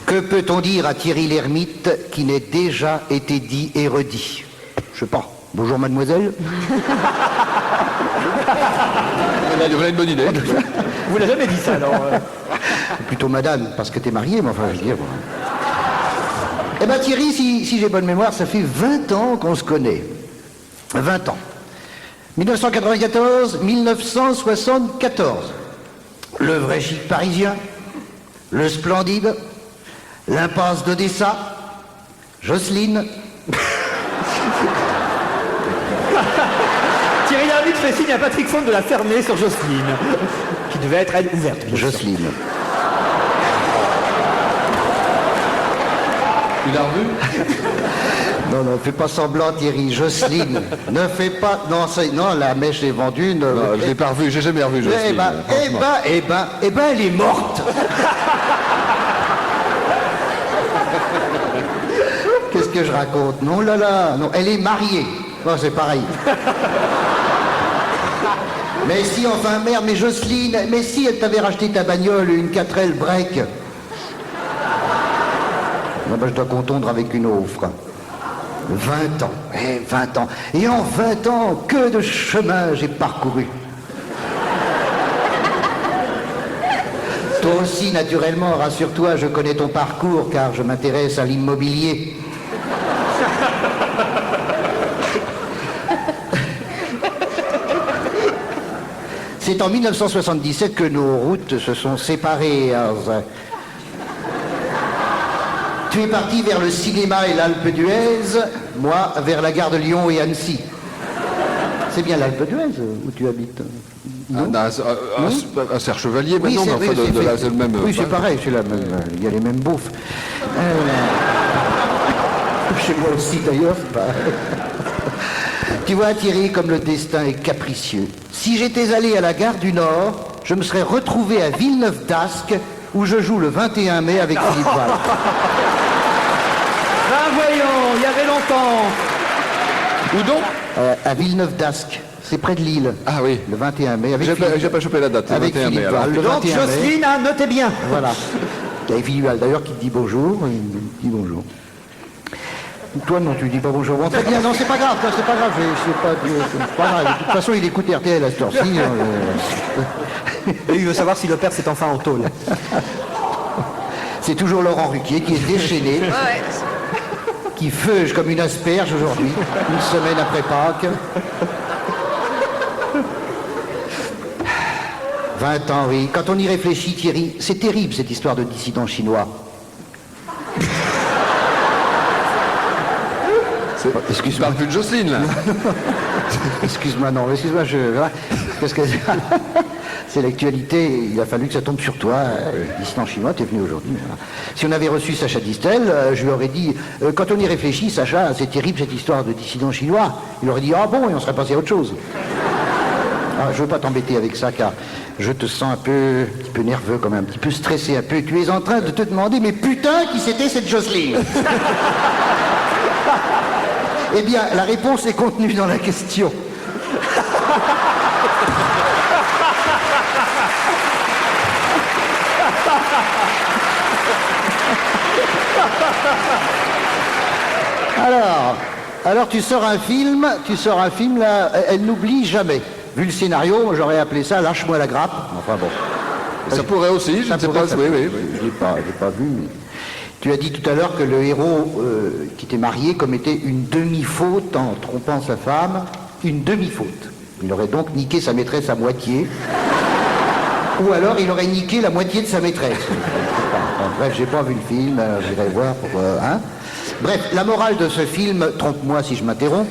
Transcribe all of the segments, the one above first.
Que peut-on dire à Thierry Lhermitte qui n'ait déjà été dit et redit? Je sais pas. Bonjour mademoiselle. Voilà une bonne idée. Vous l'avez jamais dit ça, alors Plutôt madame, parce que t'es marié, mais enfin, je veux dire... Bon. Eh ben Thierry, si j'ai bonne mémoire, ça fait 20 ans qu'on se connaît. 20 ans. 1994-1974. Le vrai chic parisien, le splendide, l'impasse d'Odessa, Jocelyne. Thierry Lhermitte fait signe à Patrick Font de la fermer sur Jocelyne, qui devait être, elle, ouverte. bien sûr. Jocelyne. Il a revu? Non, fais pas semblant Thierry, Jocelyne. Ne fais pas... Non, la mèche est vendue. Non, je l'ai pas revu, j'ai jamais revu Jocelyne. Eh ben, elle est morte. Qu'est-ce que je raconte? Non, non, elle est mariée. Non, c'est pareil. Mais si, enfin, merde, mais Jocelyne, mais si elle t'avait racheté ta bagnole, une 4L break. Non, ben, je dois contondre avec une offre. 20 ans, 20 ans. Et en 20 ans, que de chemin j'ai parcouru. Toi aussi, naturellement, rassure-toi, je connais ton parcours, car je m'intéresse à l'immobilier. C'est en 1977 que nos routes se sont séparées. Tu es parti vers le cinéma et l'Alpe d'Huez, moi vers la gare de Lyon et Annecy. C'est bien l'Alpe d'Huez où tu habites? Non, à Serre-Chevalier, mais oui, non, mais enfin, c'est le même... Oui, c'est pareil, c'est la même, il y a les mêmes bouffes. Chez moi aussi d'ailleurs, c'est pareil. Tu vois Thierry, comme le destin est capricieux. Si j'étais allé à la gare du Nord, je me serais retrouvé à Villeneuve-d'Ascq, où je joue le 21 mai avec Philippe Val. Ben voyons, il y avait longtemps. Où donc? À Villeneuve-d'Ascq, c'est près de Lille. Ah oui. Le 21 mai avec J'ai pas chopé la date, le avec 21 mai. Philippe Alors. Val, le Donc 21 mai. Jocelyne, hein, notez bien. Voilà. Il y a Philippe Val d'ailleurs qui te dit bonjour, il me dit bonjour. Toi non, tu dis pas bonjour. Bon, très bien, non, c'est pas grave, c'est pas grave, c'est pas grave. De toute façon, il écoute RTL à cette heure-ci. Et il veut savoir si le père s'est enfin en tôle. C'est toujours Laurent Ruquier qui est déchaîné, qui feuge comme une asperge aujourd'hui, une semaine après Pâques. 20 ans, oui. Quand on y réfléchit, Thierry, c'est terrible cette histoire de dissident chinois. Excuse-moi. Tu parles plus de Jocelyne, là. Excuse-moi, parce que c'est l'actualité, il a fallu que ça tombe sur toi. Dissident chinois, t'es venu aujourd'hui. Voilà. Si on avait reçu Sacha Distel, je lui aurais dit, quand on y réfléchit, Sacha, c'est terrible cette histoire de dissident chinois. Il aurait dit, ah bon, et on serait passé à autre chose. Alors, je veux pas t'embêter avec ça, car je te sens un petit peu nerveux, quand même, un petit peu stressé, un peu. Tu es en train de te demander, mais putain, qui c'était cette Jocelyne? Eh bien, la réponse est contenue dans la question. Alors tu sors un film là, elle n'oublie jamais. Vu le scénario, j'aurais appelé ça Lâche-moi la grappe. Enfin bon. Ça pourrait aussi, je ne sais pas. Oui. Je l'ai pas vu, mais... Tu as dit tout à l'heure que le héros qui était marié commettait une demi-faute en trompant sa femme. Une demi-faute. Il aurait donc niqué sa maîtresse à moitié. Ou alors il aurait niqué la moitié de sa maîtresse. Bref, j'ai pas vu le film, j'irai voir pour... hein. Bref, la morale de ce film, trompe-moi si je m'interromps.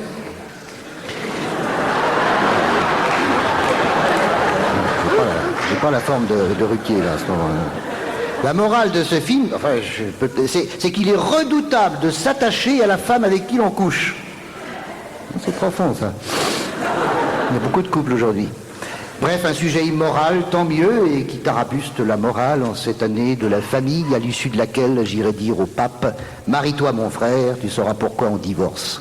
J'ai pas la forme de Ruquier là à ce moment-là. La morale de ce film, enfin, c'est qu'il est redoutable de s'attacher à la femme avec qui l'on couche. C'est profond, ça. Il y a beaucoup de couples aujourd'hui. Bref, un sujet immoral, tant mieux, et qui tarabuste la morale en cette année de la famille, à l'issue de laquelle j'irai dire au pape « Marie-toi, mon frère, tu sauras pourquoi on divorce ».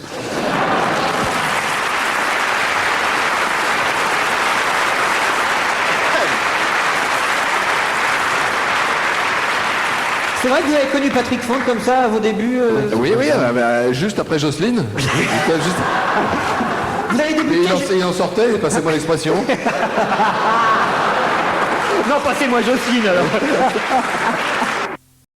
C'est vrai que vous avez connu Patrick Font comme ça à vos débuts Oui, juste après Jocelyne. Vous avez Et débuté il en sortait, passez-moi l'expression. Non, passez-moi Jocelyne alors.